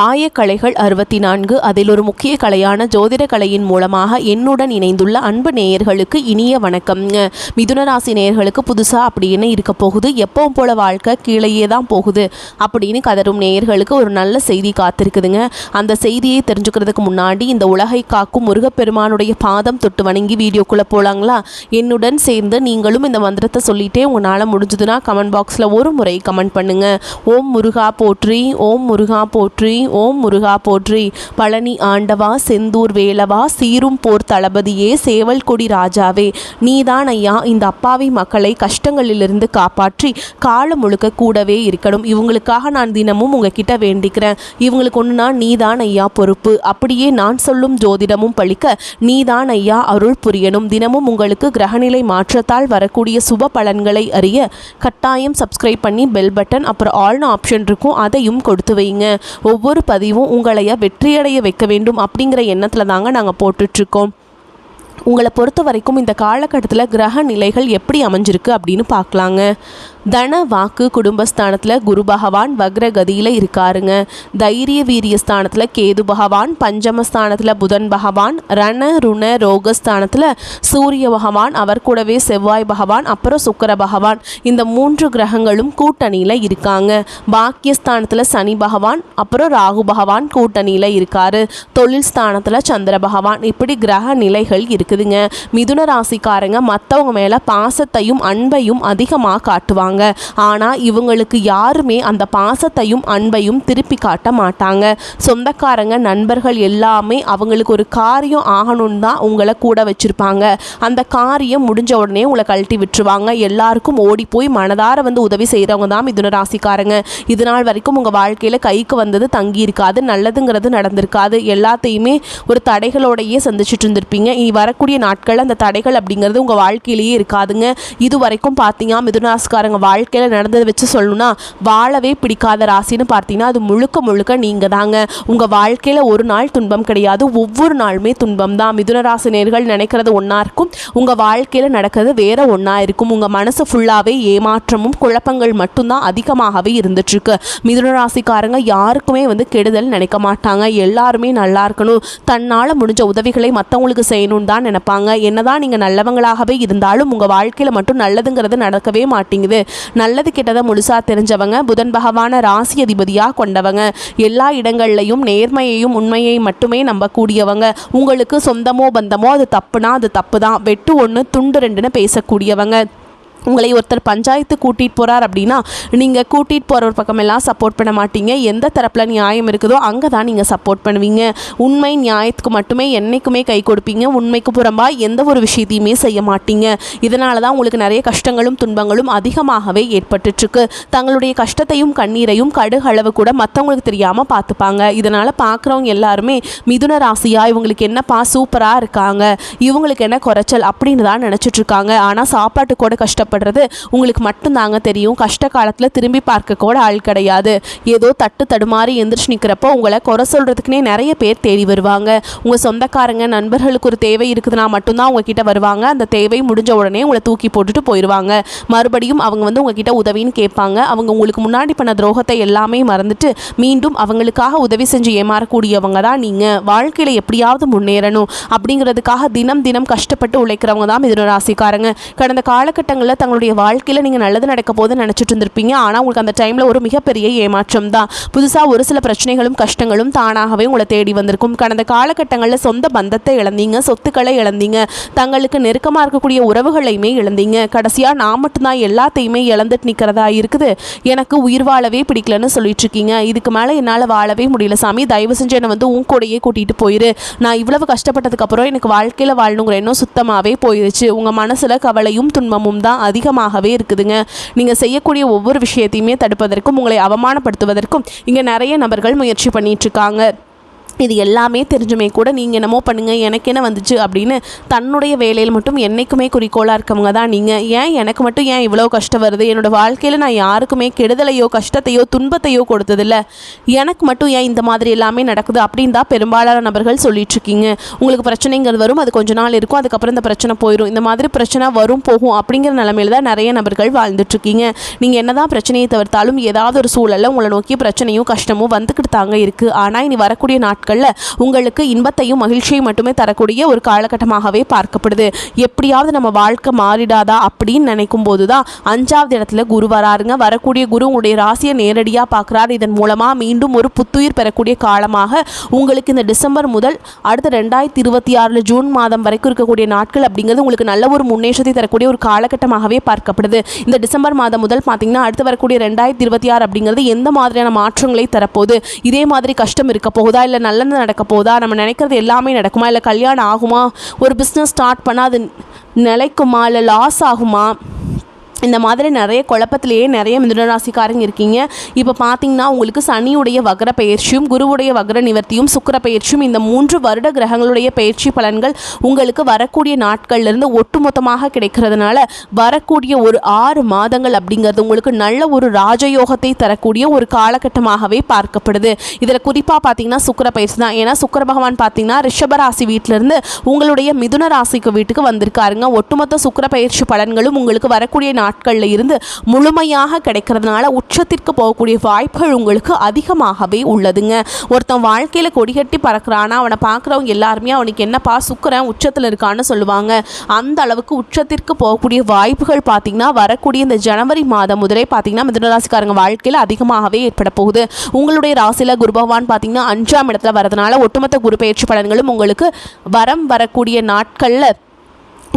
ஆயக்கலைகள் 64 அதில் ஒரு முக்கிய கலையான ஜோதிட கலையின் மூலமாக என்னுடன் இணைந்துள்ள அன்பு நேயர்களுக்கு இனிய வணக்கம். மிதுனராசி நேயர்களுக்கு புதுசாக அப்படி என்ன இருக்க போகுது, எப்பவும் போல வாழ்க்கை கீழேயே தான் போகுது அப்படின்னு கதரும் நேயர்களுக்கு ஒரு நல்ல செய்தி காத்திருக்குதுங்க. அந்த செய்தியை தெரிஞ்சுக்கிறதுக்கு முன்னாடி இந்த உலகை காக்கும் முருகப்பெருமானுடைய பாதம் தொட்டு வணங்கி வீடியோக்குள்ளே போகலாங்களா? என்னுடன் சேர்ந்து நீங்களும் இந்த மந்திரத்தை சொல்லிட்டே உங்களால் முடிஞ்சதுன்னா கமெண்ட் பாக்ஸில் ஒரு முறை கமெண்ட் பண்ணுங்க. ஓம் முருகா போற்றி, ஓம் முருகா போற்றி, ஓம் முருகா போற்றி. பழனி ஆண்டவா, செந்தூர் வேலவா, சீரும் போர் தளபதியே, சேவல் கொடி ராஜாவே, நீதான் ஐயா இந்த அப்பாவி மக்களை கஷ்டங்களிலிருந்து காப்பாற்றி காலம் முழுக்க கூடவே இருக்கணும். இவங்களுக்காக நான் தினமும் உங்ககிட்ட வேண்டிக்கிறேன். இவங்களுக்கு ஒன்றுனா நீதான் ஐயா பொறுப்பு. அப்படியே நான் சொல்லும் ஜோதிடமும் பழிக்க நீதான் ஐயா அருள் புரியணும். தினமும் உங்களுக்கு கிரகநிலை மாற்றத்தால் வரக்கூடிய சுப பலன்களை அறிய கட்டாயம் சப்ஸ்கிரைப் பண்ணி பெல் பட்டன் அப்புறம் ஆல்னு ஆப்ஷன் இருக்கும், அதையும் கொடுத்து வைங்க. ஒவ்வொரு பதிவும் உங்களைய வெற்றியடைய வைக்க வேண்டும் அப்படிங்கிற எண்ணத்தில் தாங்க நாங்கள் போட்டுட்ருக்கோம். உங்களை பொறுத்த வரைக்கும் இந்த காலகட்டத்தில் கிரக நிலைகள் எப்படி அமைஞ்சிருக்கு அப்படின்னு பார்க்கலாங்க. தன வாக்கு குடும்பஸ்தானத்தில் குரு பகவான் வக்ரகதியில் இருக்காருங்க. தைரிய வீரிய ஸ்தானத்தில் கேது பகவான், பஞ்சமஸ்தானத்தில் புதன் பகவான், ரண ருண ரோகஸ்தானத்தில் சூரிய பகவான், அவர் கூடவே செவ்வாய் பகவான், அப்புறம் சுக்கிர பகவான், இந்த 3 கிரகங்களும் கூட்டணியில் இருக்காங்க. பாக்கியஸ்தானத்தில் சனி பகவான், அப்புறம் ராகு பகவான் கூட்டணியில் இருக்காரு. தொழில் ஸ்தானத்தில் சந்திர பகவான். இப்படி கிரக நிலைகள் இருக்குதுங்க. மிதுன ராசிக்காரங்க மற்றவங்க மேலே பாசத்தையும் அன்பையும் அதிகமாக காட்டுவாங்க. ஆனால் இவங்களுக்கு யாருமே அந்த பாசத்தையும் அன்பையும் திருப்பி காட்ட மாட்டாங்க. சொந்தக்காரங்க நண்பர்கள் எல்லாமே அவங்களுக்கு ஒரு காரியம் ஆகணும்னு தான் உங்களை கூட வச்சுருப்பாங்க. அந்த காரியம் முடிஞ்ச உடனே உங்களை கழட்டி விட்டுருவாங்க. எல்லாருக்கும் ஓடி போய் மனதார வந்து உதவி செய்கிறவங்க தான் மிதுன ராசிக்காரங்க. இது நாள் வரைக்கும் உங்கள் வாழ்க்கையில் கைக்கு வந்தது தங்கி இருக்காது, நல்லதுங்கிறது நடந்திருக்காது. எல்லாத்தையுமே ஒரு தடைகளோடையே சந்திச்சுட்டு இருந்திருப்பீங்க. இனி வரக்கூடிய நாட்கள் அந்த தடைகள் அப்படிங்கிறது உங்கள் வாழ்க்கையிலேயே இருக்காதுங்க. இது வரைக்கும் பார்த்தீங்கன்னா மிதுன ராசிக்காரங்க வாழ்க்கையில் நடந்ததை வச்சு சொல்லணும்னா வாழவே பிடிக்காத ராசின்னு பார்த்தீங்கன்னா அது முழுக்க முழுக்க நீங்கள் தாங்க. உங்கள் வாழ்க்கையில் ஒரு நாள் துன்பம் கிடையாது, ஒவ்வொரு நாளுமே துன்பம் தான். மிதுன ராசினியர்கள் நினைக்கிறது ஒன்றா இருக்கும், உங்கள் வாழ்க்கையில் நடக்கிறது வேற ஒன்றா இருக்கும். உங்கள் மனசு ஃபுல்லாகவே ஏமாற்றமும் குழப்பங்கள் மட்டும்தான் அதிகமாகவே இருந்துட்டுருக்கு. மிதுன ராசிக்காரங்க யாருக்குமே வந்து கெடுதல் நினைக்க மாட்டாங்க. எல்லாருமே நல்லா இருக்கணும், தன்னால் முடிஞ்ச உதவிகளை மற்றவங்களுக்கு செய்யணும்னு தான் நினைப்பாங்க. என்னதான் நீங்கள் நல்லவங்களாகவே இருந்தாலும் உங்கள் வாழ்க்கையில் மட்டும் நல்லதுங்கிறது நடக்கவே மாட்டேங்குது. நல்லது கெட்டதை முழுசா தெரிஞ்சவங்க, புதன் பகவான ராசி அதிபதியாக கொண்டவங்க, எல்லா இடங்கள்லையும் நேர்மையையும் உண்மையை மட்டுமே நம்பக்கூடியவங்க. உங்களுக்கு சொந்தமோ பந்தமோ அது தப்புனா அது தப்பு தான், வெட்டு 1 துண்டு 2ன்னு பேசக்கூடியவங்க. உங்களை ஒருத்தர் பஞ்சாயத்து கூட்டிகிட்டு போகிறார் அப்படின்னா நீங்கள் கூட்டிகிட்டு போகிற ஒரு பக்கமெல்லாம் சப்போர்ட் பண்ண மாட்டீங்க. எந்த தரப்பில் நியாயம் இருக்குதோ அங்கே தான் நீங்கள் சப்போர்ட் பண்ணுவீங்க. உண்மை நியாயத்துக்கு மட்டுமே என்றைக்குமே கை கொடுப்பீங்க. உண்மைக்கு புறம்பாக எந்த ஒரு விஷயத்தையுமே செய்ய மாட்டீங்க. இதனால தான் உங்களுக்கு நிறைய கஷ்டங்களும் துன்பங்களும் அதிகமாகவே ஏற்பட்டுருக்கு. தங்களுடைய கஷ்டத்தையும் கண்ணீரையும் கடுகளவு கூட மற்றவங்களுக்கு தெரியாமல் பார்த்துப்பாங்க. இதனால் பார்க்குறவங்க எல்லாருமே மிதுன ராசியா இவங்களுக்கு என்னப்பா சூப்பராக இருக்காங்க, இவங்களுக்கு என்ன குறைச்சல் அப்படின்னு தான் நினச்சிட்ருக்காங்க. ஆனால் சாப்பாட்டு கூட கஷ்டப்படுறது உங்களுக்கு மட்டும்தாங்க தெரியும். கஷ்ட காலத்தில் திரும்பி பார்க்க கூட ஆள் கிடையாது. ஏதோ தட்டு தடுமாறி எந்திரிச்சு நிற்கிறப்போ உங்களை குறை சொல்கிறதுக்குனே நிறைய பேர் தேடி வருவாங்க. உங்கள் சொந்தக்காரங்க நண்பர்களுக்கு ஒரு தேவை இருக்குதுன்னா மட்டும்தான் உங்ககிட்ட வருவாங்க. அந்த தேவை முடிஞ்ச உடனே உங்களை தூக்கி போட்டுட்டு போயிடுவாங்க. மறுபடியும் அவங்க வந்து உங்ககிட்ட உதவின்னு கேட்பாங்க. அவங்க உங்களுக்கு முன்னாடி பண்ண துரோகத்தை எல்லாமே மறந்துட்டு மீண்டும் அவங்களுக்காக உதவி செஞ்சு ஏமாறக்கூடியவங்க தான் நீங்கள். வாழ்க்கையில் எப்படியாவது முன்னேறணும் அப்படிங்கிறதுக்காக தினம் தினம் கஷ்டப்பட்டு உழைக்கிறவங்க தான் மிதுன ராசிக்காரங்க. கடந்த காலகட்டங்களில் தங்களுடைய வாழ்க்கையில் நீங்கள் நல்லது நடக்க போது நினச்சிட்டு இருந்திருப்பீங்க. ஆனால் உங்களுக்கு அந்த டைமில் ஒரு மிகப்பெரிய ஏமாற்றம் தான். புதுசாக ஒரு சில பிரச்சனைகளும் கஷ்டங்களும் தானாகவே உங்களை தேடி வந்திருக்கும். கடந்த காலகட்டங்களில் சொந்த பந்தத்தை இழந்தீங்க, சொத்துக்களை இழந்தீங்க, தங்களுக்கு நெருக்கமாக இருக்கக்கூடிய உறவுகளையுமே இழந்தீங்க. கடைசியாக நான் மட்டும்தான் எல்லாத்தையுமே இழந்துட்டு நிற்கிறதா இருக்குது, எனக்கு உயிர் வாழவே பிடிக்கலன்னு சொல்லிட்டு இருக்கீங்க. இதுக்கு மேலே என்னால் வாழவே முடியல சாமி, தயவு செஞ்சு என்னை வந்து உன் கூடையே கூட்டிகிட்டு போயிரு. நான் இவ்வளவு கஷ்டப்பட்டதுக்கப்புறம் எனக்கு வாழ்க்கையில் வாழணுங்கிற எண்ணம் சுத்தமாகவே போயிடுச்சு. உங்கள் மனசில் கவலையும் துன்பமும் தான் அதிகமாகவே இருக்குதுங்க. நீங்கள் செய்யக்கூடிய ஒவ்வொரு விஷயத்தையுமே தடுப்பதற்கும் உங்களை அவமானப்படுத்துவதற்கும் இங்கே நிறைய நபர்கள் முயற்சி பண்ணிட்டு இருக்காங்க. இது எல்லாமே தெரிஞ்சுமே கூட நீங்கள் என்னமோ பண்ணுங்கள் எனக்கு என்ன வந்துச்சு அப்படின்னு தன்னுடைய வேலையில் மட்டும் என்றைக்குமே குறிக்கோளாக இருக்கவங்க தான் நீங்கள். எனக்கு மட்டும் ஏன் இவ்வளோ கஷ்டம் வருது, என்னோடய வாழ்க்கையில் நான் யாருக்குமே கெடுதலையோ கஷ்டத்தையோ துன்பத்தையோ கொடுத்ததில்ல, எனக்கு மட்டும் ஏன் இந்த மாதிரி எல்லாமே நடக்குது அப்படின்னு தான் பெரும்பாலான நபர்கள் சொல்லிகிட்ருக்கீங்க. உங்களுக்கு பிரச்சனைங்கிறது வரும், அது கொஞ்ச நாள் இருக்கும், அதுக்கப்புறம் இந்த பிரச்சனை போயிடும். இந்த மாதிரி பிரச்சனை வரும் போகும் அப்படிங்கிற நிலமையில தான் நிறைய நபர்கள் வாழ்ந்துட்டுருக்கீங்க. நீங்கள் என்ன தான் பிரச்சனையை தவிர்த்தாலும் ஏதாவது ஒரு சூழலில் உங்களை நோக்கி பிரச்சனையும் கஷ்டமும் வந்துக்கிட்டு தாங்க இருக்குது. ஆனால் இனி வரக்கூடிய நாட்களில் உங்களுக்கு இன்பத்தையும் மகிழ்ச்சியையும் மட்டுமே தரக்கூடிய ஒரு காலகட்டமாகவே பார்க்கப்படுது. எப்படியாவது நம்ம வாழ்க்கை மாறிடாதா அப்படின்னு நினைக்கும் போது தான் 5வது இடத்துல குரு வராருங்க. வரக்கூடிய குரு உங்களுடைய ராசியை நேரடியாக பார்க்குறாரு. இதன் மூலமாக மீண்டும் ஒரு புத்துயிர் பெறக்கூடிய காலமாக உங்களுக்கு இந்த டிசம்பர் முதல் அடுத்த 2026 ஜூன் மாதம் வரைக்கும் இருக்கக்கூடிய நாட்கள் அப்படிங்கிறது உங்களுக்கு நல்ல ஒரு முன்னேற்றத்தை தரக்கூடிய ஒரு காலகட்டமாகவே பார்க்கப்படுது. இந்த டிசம்பர் மாதம் முதல் பார்த்தீங்கன்னா அடுத்து வரக்கூடிய 2026 அப்படிங்கிறது எந்த மாதிரியான மாற்றங்களை தரப்போகுது, இதே மாதிரி கஷ்டம் இருக்க போகுதா, இல்லை நல்லது நடக்க போதா, நம்ம நினைக்கிறது எல்லாமே நடக்குமா, இல்லை கல்யாணம் ஆகுமா, ஒரு பிஸ்னஸ் ஸ்டார்ட் பண்ணால் அது நிலைக்குமா, இல்லை லாஸ் ஆகுமா, இந்த மாதிரி நிறைய குழப்பத்திலேயே நிறைய மிதுனராசிக்காரங்க இருக்கீங்க. இப்போ பார்த்தீங்கன்னா உங்களுக்கு சனியுடைய வக்ர பயிற்சியும் குருவுடைய வக்ர நிவர்த்தியும் சுக்கிர பயிற்சியும் இந்த 3 வருட கிரகங்களுடைய பயிற்சி பலன்கள் உங்களுக்கு வரக்கூடிய நாட்கள்லேருந்து ஒட்டுமொத்தமாக கிடைக்கிறதுனால வரக்கூடிய ஒரு 6 மாதங்கள் அப்படிங்கிறது உங்களுக்கு நல்ல ஒரு ராஜயோகத்தை தரக்கூடிய ஒரு காலகட்டமாகவே பார்க்கப்படுது. இதில் குறிப்பாக பார்த்தீங்கன்னா சுக்கிர பயிற்சி தான். ஏன்னா சுக்கிர பகவான் பார்த்தீங்கன்னா ரிஷபராசி வீட்டிலேருந்து உங்களுடைய மிதுன ராசிக்கு வீட்டுக்கு வந்திருக்காருங்க. ஒட்டுமொத்த சுக்கிர பயிற்சி பலன்களும் உங்களுக்கு வரக்கூடிய நாட்களில் இருந்து முழுமையாக கிடைக்கிறதுனால உச்சத்திற்கு போகக்கூடிய வாய்ப்புகள் உங்களுக்கு அதிகமாகவே உள்ளதுங்க. ஒருத்தன் வாழ்க்கையில் கொடிகட்டி பறக்கிறானா அவனை பார்க்குறவங்க எல்லாருமே அவனுக்கு என்னப்பா சுக்கிரன் உச்சத்தில் இருக்கான்னு சொல்லுவாங்க. அந்த அளவுக்கு உச்சத்திற்கு போகக்கூடிய வாய்ப்புகள் பார்த்திங்கன்னா வரக்கூடிய இந்த ஜனவரி மாதம் முதலே பார்த்திங்கன்னா மிதுனராசிக்காரங்க வாழ்க்கையில் அதிகமாகவே ஏற்பட போகுது. உங்களுடைய ராசியில் குரு பகவான் பார்த்திங்கன்னா 5ஆம் இடத்துல வரதுனால ஒட்டுமொத்த குரு பயிற்சி பலன்களும் உங்களுக்கு வரக்கூடிய நாட்களில்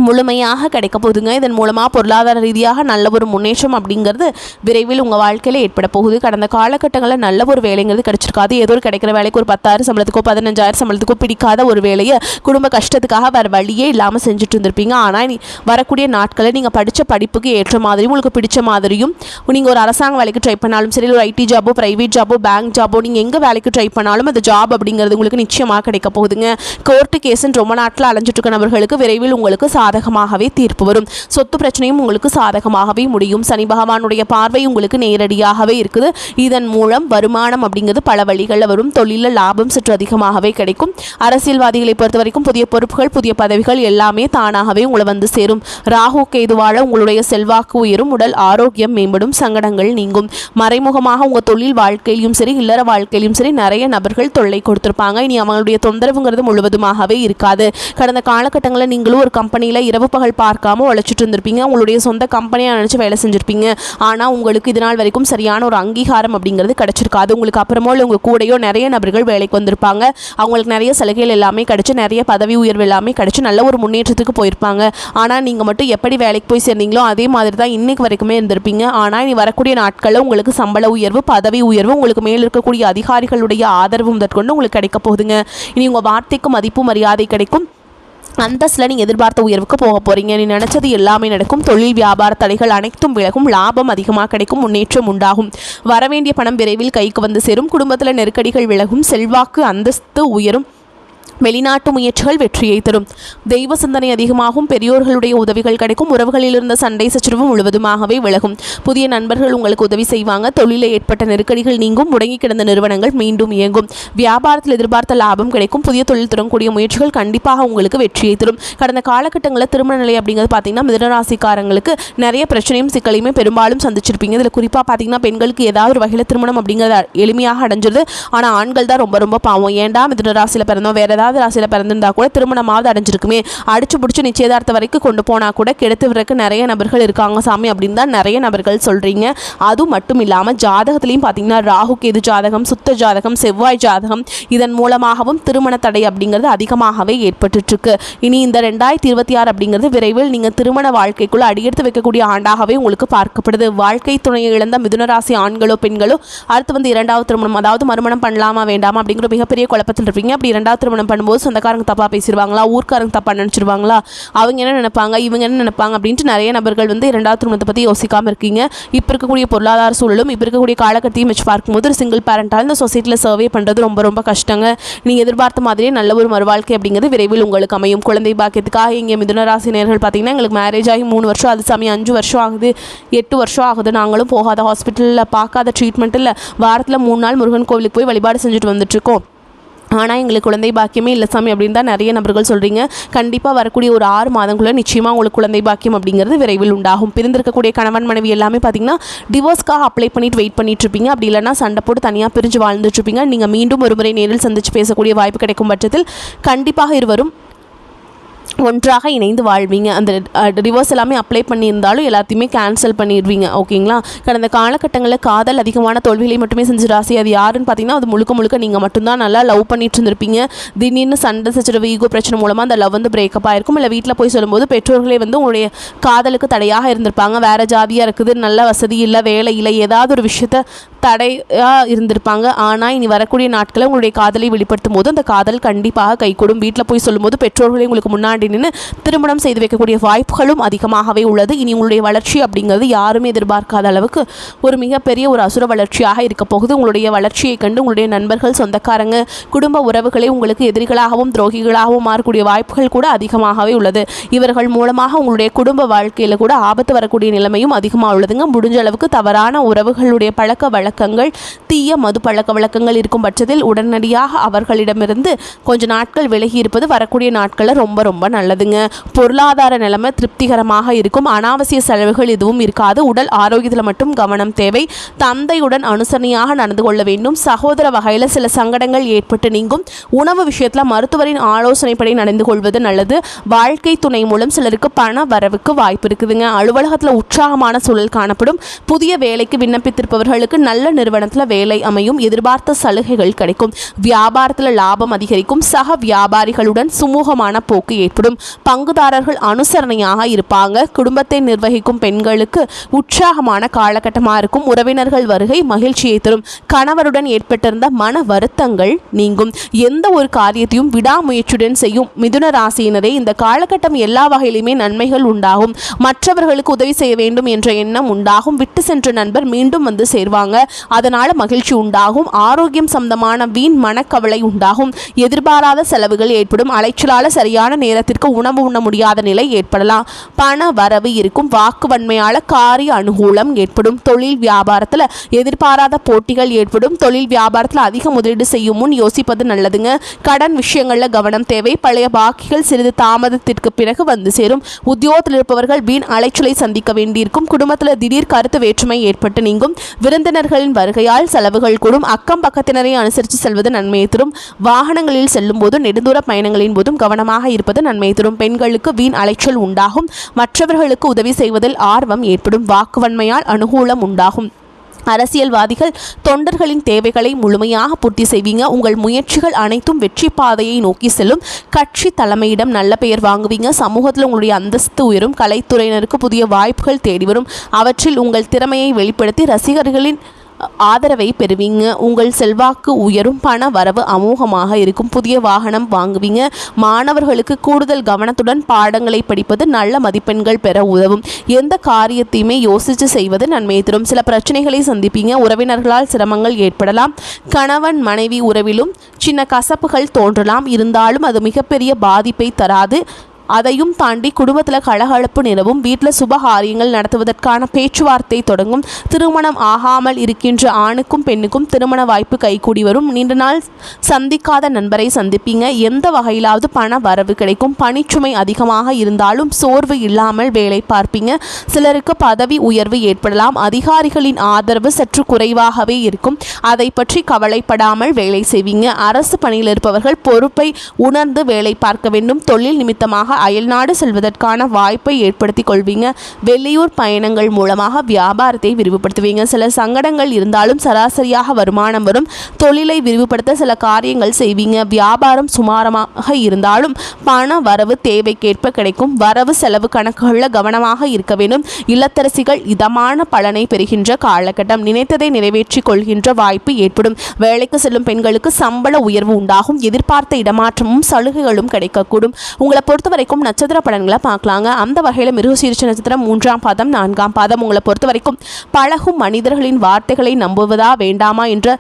முழுமையாக கிடைக்க போகுதுங்க. இதன் மூலமாக பொருளாதார ரீதியாக நல்ல ஒரு முன்னேற்றம் அப்படிங்கிறது விரைவில் உங்கள் வாழ்க்கையில் ஏற்பட போகுது. கடந்த காலகட்டங்களில் நல்ல ஒரு வேலைங்கிறது கிடைச்சிருக்காது. ஏதோ ஒரு கிடைக்கிற வேலைக்கு ஒரு 10,000 சம்பளத்துக்கோ 15,000 சம்பளத்துக்கோ பிடிக்காத ஒரு வேலையை குடும்ப கஷ்டத்துக்காக வேறு வழியே இல்லாமல் செஞ்சுட்டு இருந்திருப்பீங்க. ஆனால் வரக்கூடிய நாட்களில் நீங்கள் படித்த படிப்புக்கு ஏற்ற மாதிரியும் உங்களுக்கு பிடிச்ச மாதிரியும் நீங்கள் ஒரு அரசாங்க வேலைக்கு ட்ரை பண்ணாலும் சரி, ஒரு ஐடி ஜாபோ ப்ரைவேட் ஜாபோ பேங்க் ஜாபோ நீங்கள் எங்கே வேலைக்கு ட்ரை பண்ணாலும் அந்த ஜாப் அப்படிங்கிறது உங்களுக்கு நிச்சயமாக கிடைக்க போகுதுங்க. கோர்ட்டு கேஸுன்னு ரொம்ப நாட்டில் அலைஞ்சிட்டு இருக்க நபர்களுக்கு விரைவில் உங்களுக்கு சாதகமாகவே தீர்ப்பு வரும். சொத்து பிரச்சனையும் உங்களுக்கு சாதகமாகவே முடியும். சனி பகவானுடைய பார்வை உங்களுக்கு நேரடியாகவே இருக்குது. இதன் மூலம் வருமானம் அப்படிங்கிறது பல வழிகளில் வரும். தொழிலில் லாபம் சற்று அதிகமாகவே கிடைக்கும். அரசியல்வாதிகளை பொறுத்த வரைக்கும் புதிய பொறுப்புகள் புதிய பதவிகள் எல்லாமே தானாகவே உங்களை வந்து சேரும். ராகு கேதுவாழ உங்களுடைய செல்வாக்கு உயரும். உடல் ஆரோக்கியம் மேம்படும். சங்கடங்கள் நீங்கும். மறைமுகமாக உங்கள் தொழில் வாழ்க்கையிலும் சரி இல்லற வாழ்க்கையிலும் சரி நிறைய நபர்கள் தொல்லை கொடுத்திருப்பாங்க. இனி அவங்களுடைய தொந்தரவுங்கிறது முழுவதுமாகவே இருக்காது. கடந்த காலகட்டங்களில் நீங்களும் ஒரு கம்பெனியில் இரவு பகல் பார்க்காம உழைச்சிட்டு இருந்திருப்பீங்க. உங்களுடைய சொந்த கம்பெனியாக நினச்சி வேலை செஞ்சுருப்பீங்க. ஆனால் உங்களுக்கு இது நாள் வரைக்கும் சரியான ஒரு அங்கீகாரம் அப்படிங்கிறது கிடச்சிருக்காது. உங்களுக்கு அப்புறமோ உங்கள் கூடையோ நிறைய நபர்கள் வேலைக்கு வந்திருப்பாங்க. அவங்களுக்கு நிறைய சலுகைகள் எல்லாமே கிடச்சி நிறைய பதவி உயர்வு எல்லாமே கிடச்சி நல்ல ஒரு முன்னேற்றத்துக்கு போயிருப்பாங்க. ஆனால் நீங்கள் மட்டும் எப்படி வேலைக்கு போய் சேர்ந்தீங்களோ அதே மாதிரி தான் இன்றைக்கு வரைக்குமே இருந்திருப்பீங்க. ஆனால் இனி வரக்கூடிய நாட்களில் உங்களுக்கு சம்பள உயர்வு பதவி உயர்வு உங்களுக்கு மேல் இருக்கக்கூடிய அதிகாரிகளுடைய ஆதரவு முதற்கொண்டு உங்களுக்கு கிடைக்க போகுதுங்க. இனி உங்கள் வார்த்தைக்கு மதிப்பு மரியாதை கிடைக்கும். அந்தஸ்தில் நீங்கள் எதிர்பார்த்த உயர்வுக்கு போக போகிறீங்க. நீ நினச்சது எல்லாமே நடக்கும். தொழில் வியாபார தடைகள் அனைத்தும் விலகும். லாபம் அதிகமாக கிடைக்கும். முன்னேற்றம் உண்டாகும். வரவேண்டிய பணம் விரைவில் கைக்கு வந்து சேரும். குடும்பத்தில் நெருக்கடிகள் விலகும். செல்வாக்கு அந்தஸ்து உயரும். வெளிநாட்டு முயற்சிகள் வெற்றியை தரும். தெய்வ சிந்தனை அதிகமாகும். பெரியோர்களுடைய உதவிகள் கிடைக்கும். உறவுகளில் இருந்த சண்டை சச்சரவு முழுவதுமாகவே விலகும். புதிய நண்பர்கள் உங்களுக்கு உதவி செய்வாங்க. தொழிலில் ஏற்பட்ட நெருக்கடிகள் நீங்கும். முடங்கி கிடந்த நிறுவனங்கள் மீண்டும் இயங்கும். வியாபாரத்தில் எதிர்பார்த்த லாபம் கிடைக்கும். புதிய தொழில் தொடங்கக்கூடிய முயற்சிகள் கண்டிப்பாக உங்களுக்கு வெற்றியை தரும். கடந்த காலகட்டங்களில் திருமண நிலை அப்படிங்கிறது பார்த்தீங்கன்னா மிதுனராசிக்காரங்களுக்கு நிறைய பிரச்சனையும் சிக்கலையுமே பெரும்பாலும் சந்திச்சிருப்பீங்க. இதில் குறிப்பாக பார்த்தீங்கன்னா பெண்களுக்கு ஏதாவது ஒரு வகையில் திருமணம் அப்படிங்கிறத எளிமையாக அடைஞ்சிருது. ஆனால் ஆண்கள் தான் ரொம்ப ரொம்ப பாவம். ஏண்டா மிதுனராசியில் பிறந்தோம் வேறு ஏதாவது ராசியில் பிறந்திருந்தா கூட திருமணமாவது அடைஞ்சிருக்குமே, அடிச்சு பிடிச்சி நிச்சயதார்த்தம் வரைக்கும் கொண்டு போனால் கூட கெடுத்து விறக்கு நிறைய நபர்கள் இருக்காங்க சாமி அப்படின்னு தான் நிறைய நபர்கள் சொல்கிறீங்க. அது மட்டும் இல்லாமல் ஜாதகத்துலேயும் பார்த்தீங்கன்னா ராகு கேது ஜாதகம் சுத்த ஜாதகம் செவ்வாய் ஜாதகம் இதன் மூலமாகவும் திருமண தடை அப்படிங்கிறது அதிகமாகவே ஏற்பட்டுருக்கு. இனி இந்த 2026 அப்படிங்கிறது விரைவில் நீங்கள் திருமண வாழ்க்கைக்குள்ளே அடியெடுத்து வைக்கக்கூடிய ஆண்டாகவே உங்களுக்கு பார்க்கப்படுது. வாழ்க்கை துணையை இழந்த மிதுனராசி ஆண்களோ பெண்களோ அடுத்து வந்து 2வது திருமணம் அதாவது மறுமணம் பண்ணலாமா வேண்டாமா அப்படிங்கிற மிகப்பெரிய குழப்பத்தில் இருப்பீங்க. அப்படி 2வது திருமணம் பண்ணும்போது சொந்தக்காரங்க தப்பாக பேசிடுவாங்களா, ஊர்க்காரங்க தப்பாக நினச்சிருவாங்களா, அவங்க என்ன நினைப்பாங்க, இவங்க என்ன நினைப்பாங்க அப்படின்ட்டு நிறைய நபர்கள் வந்து இரண்டாவது திருமணத்தை பற்றி யோசிக்காமல் இருக்கீங்க. இப்போ இருக்கக்கூடிய பொருளாதார சூழலும் இப்போ இருக்கக்கூடிய காலகட்டத்தையும் வச்சு பார்க்கும்போது ஒரு சிங்கிள் பேரண்டால் இந்த சொசைட்டியில் சர்வே பண்ணுறது ரொம்ப ரொம்ப கஷ்டங்க. நீங்கள் எதிர்பார்த்த மாதிரியே நல்ல ஒரு மறுவாழ்க்கை அப்படிங்கிறது விரைவில் உங்களுக்கு அமையும். குழந்தை பாக்கியத்துக்காக இங்கே மிதுன ராசி நேயர்கள் பார்த்தீங்கன்னா எங்களுக்கு மேரேஜ் ஆகி 3 வருஷம், அது சமயம் 5 வருஷம் ஆகுது, 8 வருஷம் ஆகுது, நாங்களும் போகாத ஹாஸ்பிட்டலில் பார்க்காத ட்ரீட்மெண்ட் இல்லை, வாரத்தில் 3 நாள் முருகன் கோவிலுக்கு போய் வழிபாடு செஞ்சுட்டு வந்துட்டுருக்கோம், ஆனால் எங்களுக்கு குழந்தை பாக்கியமே இல்லை சாமி அப்படின்னு தான் நிறைய நபர்கள் சொல்கிறீங்க. கண்டிப்பாக வரக்கூடிய ஒரு 6 மாதங்களுக்குள்ளே நிச்சயமாக உங்களுக்கு குழந்தை பாக்கியம் அப்படிங்கிறது விரைவில் உண்டாகும். பிரிந்திருக்கக்கூடிய கணவன் மனைவி எல்லாமே பார்த்தீங்கன்னா டிவோர்ஸ்க்காக அப்ளை பண்ணிட்டு வெயிட் பண்ணிட்டு இருப்பீங்க. அப்படி இல்லைனா சண்டை போட்டு தனியாக பிரிஞ்சு வாழ்ந்துட்டு இருப்பீங்க. நீங்கள் மீண்டும் ஒரு முறை நேரில் சந்தித்து பேசக்கூடிய வாய்ப்பு கிடைக்கும் பட்சத்தில் கண்டிப்பாக இருவரும் ஒன்றாக இணைந்து வாழ்வீங்க. அந்த டிவோர்ஸ் எல்லாமே அப்ளை பண்ணியிருந்தாலும் எல்லாத்தையுமே கேன்சல் பண்ணிடுவீங்க. ஓகேங்களா? கடந்த காலகட்டங்களில் காதல் அதிகமான தோல்விகளை மட்டுமே செஞ்ச ராசி அது யாருன்னு பார்த்தீங்கன்னா அது முழுக்க முழுக்க நீங்கள் மட்டும்தான் நல்லா லவ் பண்ணிட்டு இருந்திருப்பீங்க. திடீர்னு சண்டை சச்சரவு ஈகோ பிரச்சனை மூலமாக அந்த லவ் வந்து பிரேக்கப் ஆகிருக்கும். இல்லை வீட்டில் போய் சொல்லும்போது பெற்றோர்களே வந்து உங்களுடைய காதலுக்கு தடையாக இருந்திருப்பாங்க. வேறு ஜாதியாக இருக்குது, நல்ல வசதி இல்லை, வேலை இல்லை, ஏதாவது ஒரு விஷயத்த தடையாக இருந்திருப்பாங்க. ஆனால் இனி வரக்கூடிய நாட்களில் உங்களுடைய காதலை வெளிப்படுத்தும் போது அந்த காதல் கண்டிப்பாக கைகூடும். வீட்டில் போய் சொல்லும்போது பெற்றோர்களே உங்களுக்கு முன்னாடி நின்று திருமணம் செய்து வைக்கக்கூடிய வாய்ப்புகளும் அதிகமாகவே உள்ளது. இனி உங்களுடைய வளர்ச்சி அப்படிங்கிறது யாருமே எதிர்பார்க்காத அளவுக்கு ஒரு மிகப்பெரிய ஒரு அசுர வளர்ச்சியாக இருக்க போகுது. உங்களுடைய வளர்ச்சியை கண்டு உங்களுடைய நண்பர்கள், சொந்தக்காரங்க, குடும்ப உறவுகளை உங்களுக்கு எதிரிகளாகவும் துரோகிகளாகவும் மாறக்கூடிய வாய்ப்புகள் கூட அதிகமாகவே உள்ளது. இவர்கள் மூலமாக உங்களுடைய குடும்ப வாழ்க்கையில் கூட ஆபத்து வரக்கூடிய நிலைமையும் அதிகமாக உள்ளதுங்க. முடிஞ்ச அளவுக்கு தவறான உறவுகளுடைய பழக்க வழக்கங்கள், தீய மது பழக்க வழக்கங்கள் இருக்கும் பட்சத்தில் உடனடியாக அவர்களிடமிருந்து கொஞ்ச நாட்கள் விலகி இருப்பது வரக்கூடிய நாட்களில் ரொம்ப ரொம்ப நல்லதுங்க. பொருளாதார நிலைமை திருப்திகரமாக இருக்கும். அனாவசிய செலவுகள் எதுவும் இருக்காது. உடல் ஆரோக்கியத்தில் மட்டும் கவனம் தேவை. தந்தையுடன் அனுசரணையாக நடந்து கொள்ள வேண்டும். சகோதர வகையில் சில சங்கடங்கள் ஏற்பட்டு நீங்கும். உணவு விஷயத்தில் மருத்துவரின் ஆலோசனைப்படி நடந்து கொள்வது நல்லது. வாழ்க்கை துணை மூலம் சிலருக்கு பண வரவுக்கு வாய்ப்பு இருக்குதுங்க. அலுவலகத்தில் உற்சாகமான சூழல் காணப்படும். புதிய வேலைக்கு விண்ணப்பித்திருப்பவர்களுக்கு நல்ல நிறுவனத்தில் வேலை அமையும். எதிர்பார்த்த சலுகைகள் கிடைக்கும். வியாபாரத்தில் லாபம் அதிகரிக்கும். சக வியாபாரிகளுடன் சுமூகமான போக்கு ஏற்படும். பங்குதாரர்கள் அனுசரணையாக இருப்பாங்க. குடும்பத்தை நிர்வகிக்கும் பெண்களுக்கு உற்சாகமான காலகட்டமாக இருக்கும். உறவினர்கள் வருகை மகிழ்ச்சியை தரும். கணவருடன் ஏற்பட்டிருந்த மன வருத்தங்கள் நீங்கும். எந்த ஒரு காரியத்தையும் விடாமுயற்சியுடன் செய்யும் மிதுன ராசியினரே இந்த காலகட்டம் எல்லா வகையிலுமே நன்மைகள் உண்டாகும். மற்றவர்களுக்கு உதவி செய்ய வேண்டும் என்ற எண்ணம் உண்டாகும். விட்டு சென்ற நண்பர் மீண்டும் வந்து சேர்வாங்க. அதனால மகிழ்ச்சி உண்டாகும். ஆரோக்கியம் சம்பந்தமான வீண் மனக்கவலை உண்டாகும். எதிர்பாராத செலவுகள் ஏற்படும். அலைச்சலால சரியான நேரத்திற்கு உணவு உண்ண முடியாத நிலை ஏற்படலாம். பண வரவு இருக்கும். வாக்கு வன்மையால காரிய அனுகூலம் ஏற்படும். தொழில் வியாபாரத்தில் எதிர்பாராத போட்டிகள் ஏற்படும். தொழில் வியாபாரத்தில் அதிக முதலீடு செய்யும் முன் யோசிப்பது நல்லதுங்க. கடன் விஷயங்களில் கவனம் தேவை. பழைய பாக்கிகள் சிறிது தாமதத்திற்கு பிறகு வந்து சேரும். உத்தியோகத்தில் இருப்பவர்கள் வீண் அலைச்சலை சந்திக்க வேண்டியிருக்கும். குடும்பத்தில் திடீர் கருத்து வேற்றுமை ஏற்பட்டு நீங்கும். விருந்தினர்களின் வருகையால் செலவுகள் கூடும். அக்கம் பக்கத்தினரை அனுசரித்து செல்வது நன்மையை தரும். வாகனங்களில் செல்லும் போது நெடுந்தூர பயணங்களின் போதும் கவனமாக இருப்பது நன்மை தரும். பெண்களுக்கு வீண் அலைச்சல் உண்டாகும். மற்றவர்களுக்கு உதவி செய்வதில் ஆர்வம் ஏற்படும். வாக்குவன்மையால் அனுகூலம் உண்டாகும். அரசியல்வாதிகள் தொண்டர்களின் தேவைகளை முழுமையாக பூர்த்தி செய்வீங்க. உங்கள் முயற்சிகள் அனைத்தும் வெற்றி பாதையை நோக்கி செல்லும். கட்சி தலைமையிடம் நல்ல பெயர் வாங்குவீங்க. சமூகத்தில் உங்களுடைய அந்தஸ்து உயரும். கலைத்துறையினருக்கு புதிய வாய்ப்புகள் தேடி வரும். அவற்றில் உங்கள் திறமையை வெளிப்படுத்தி ரசிகர்களின் ஆதரவை பெறுவீங்க. உங்கள் செல்வாக்கு உயரும். பண வரவு அமோகமாக இருக்கும். புதிய வாகனம் வாங்குவீங்க. மாணவர்களுக்கு கூடுதல் கவனத்துடன் பாடங்களை படிப்பது நல்ல மதிப்பெண்கள் பெற உதவும். எந்த காரியத்தையுமே யோசித்து செய்வது நன்மை தரும். சில பிரச்சனைகளை சந்திப்பீங்க. உறவினர்களால் சிரமங்கள் ஏற்படலாம். கணவன் மனைவி உறவிலும் சின்ன கசப்புகள் தோன்றலாம். இருந்தாலும் அது மிகப்பெரிய பாதிப்பை தராது. அதையும் தாண்டி குடும்பத்தில் கலகலப்பு நிலவும். வீட்டில் சுபகாரியங்கள் நடத்துவதற்கான பேச்சுவார்த்தை தொடங்கும். திருமணம் ஆகாமல் இருக்கின்ற ஆணுக்கும் பெண்ணுக்கும் திருமண வாய்ப்பு கைகூடி வரும். நீண்ட நாள் சந்திக்காத நண்பரை சந்திப்பீங்க. எந்த வகையிலாவது பண வரவு கிடைக்கும். பணிச்சுமை அதிகமாக இருந்தாலும் சோர்வு இல்லாமல் வேலை பார்ப்பீங்க. சிலருக்கு பதவி உயர்வு ஏற்படலாம். அதிகாரிகளின் ஆதரவு சற்று குறைவாகவே இருக்கும். அதை பற்றி கவலைப்படாமல் வேலை செய்வீங்க. அரசு பணியில் இருப்பவர்கள் பொறுப்பை உணர்ந்து வேலை பார்க்க வேண்டும். தொழில் நிமித்தமாக அயல்நாடு செல்வதற்கான வாய்ப்பை ஏற்படுத்தி கொள்வீங்க. வெளியூர் பயணங்கள் மூலமாக வியாபாரத்தை விரிவுபடுத்துவீங்க. சில சங்கடங்கள் இருந்தாலும் சராசரியாக வருமானம் வரும். தொழிலை விரிவுபடுத்த சில காரியங்கள் செய்வீங்க. வியாபாரம் சுமாரமாக இருந்தாலும் பண வரவு தேவைக்கேற்ப கிடைக்கும். வரவு செலவு கணக்குகளில் கவனமாக இருக்க வேண்டும். இல்லத்தரசிகள் இதமான பலனை பெறுகின்ற காலகட்டம். நினைத்ததை நிறைவேற்றிக் கொள்கின்ற வாய்ப்பு ஏற்படும். வேலைக்கு செல்லும் பெண்களுக்கு சம்பள உயர்வு உண்டாகும். எதிர்பார்த்த இடமாற்றமும் சலுகைகளும் கிடைக்கக்கூடும். உங்களை பொறுத்த வரைக்கும் நட்சத்திர பலன்களை பார்க்கலாங்க. அந்த வகையில் மிருகசீரிஷ நட்சத்திரம் 3ஆம் பாதம் 4ஆம் பாதம். உங்களை பொறுத்த வரைக்கும் பழகும் மனிதர்களின் வார்த்தைகளை நம்புவதா வேண்டாமா என்ற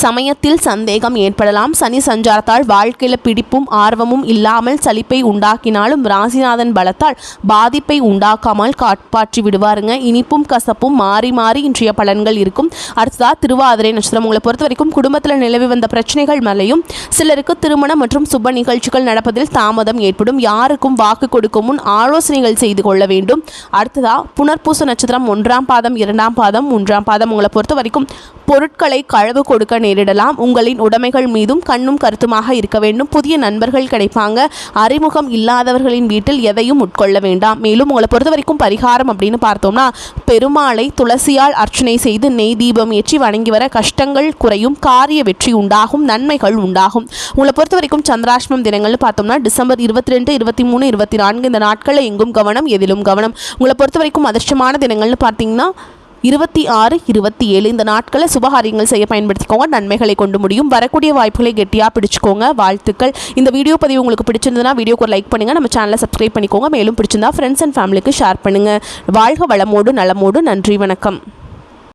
சமயத்தில் சந்தேகம் ஏற்படலாம். சனி சஞ்சாரத்தால் வாழ்க்கையில் பிடிப்பும் ஆர்வமும் இல்லாமல் சலிப்பை உண்டாக்கினாலும் ராசிநாதன் பலத்தால் பாதிப்பை உண்டாக்காமல் காப்பாற்றி விடுவாருங்க. இனிப்பும் கசப்பும் மாறி மாறி இன்றைய பலன்கள் இருக்கும். அடுத்ததா திருவாதிரை நட்சத்திரம். உங்களை பொறுத்த வரைக்கும் குடும்பத்தில் நிலவி வந்த பிரச்சனைகள் மேலேயும் சிலருக்கு திருமணம் மற்றும் சுப நிகழ்ச்சிகள் நடப்பதில் தாமதம் ஏற்படும். யாருக்கும் வாக்கு கொடுக்கும் முன் ஆலோசனைகள் செய்து கொள்ள வேண்டும். அடுத்ததா புனர்பூச நட்சத்திரம் 1ஆம் பாதம் 2ஆம் பாதம் 3ஆம் பாதம். உங்களை பொறுத்த வரைக்கும் பொருட்களை களவு கொடுக்க நேரிடலாம். உங்களின் உடைமைகள் மீதும் கண்ணும் கருத்துமாக இருக்க வேண்டும். புதிய நண்பர்கள் கிடைப்பாங்க. அறிமுகம் இல்லாதவர்களின் வீட்டில் எதையும் உட்கொள்ள வேண்டாம். மேலும் உங்களை பொறுத்த வரைக்கும் பரிகாரம் அப்படின்னு பார்த்தோம்னா பெருமாளை துளசியால் அர்ச்சனை செய்து நெய் தீபம் ஏற்றி வணங்கி வர கஷ்டங்கள் குறையும். காரிய வெற்றி உண்டாகும். நன்மைகள் உண்டாகும். உங்களை பொறுத்த வரைக்கும் சந்திராஷ்டமம் தினங்கள்னு பார்த்தோம்னா டிசம்பர் 22, 23, 24 இந்த நாட்களில் எங்கும் கவனம், எதிலும் கவனம். உங்களை பொறுத்த வரைக்கும் அதிர்ஷ்டமான தினங்கள்னு பார்த்தீங்கன்னா 26, 27 இந்த நாட்களை சுபகாரியங்கள் செய்ய பயன்படுத்திக்கோங்க. நன்மைகளை கொண்டு முடியும். வரக்கூடிய வாய்ப்புகளை கெட்டியாக பிடிச்சிக்கோங்க. வாழ்த்துக்கள். இந்த வீடியோ பதிவு உங்களுக்கு பிடிச்சிருந்ததுன்னா வீடியோக்கு ஒரு லைக் பண்ணுங்கள். நம்ம சேனலை சப்ஸ்கிரைப் பண்ணிக்கோங்க. மேலும் பிடிச்சிருந்தா ஃப்ரெண்ட்ஸ் அண்ட் ஃபேமிலிக்கு ஷேர் பண்ணுங்கள். வாழ்க வளமோடு நலமோடு. நன்றி, வணக்கம்.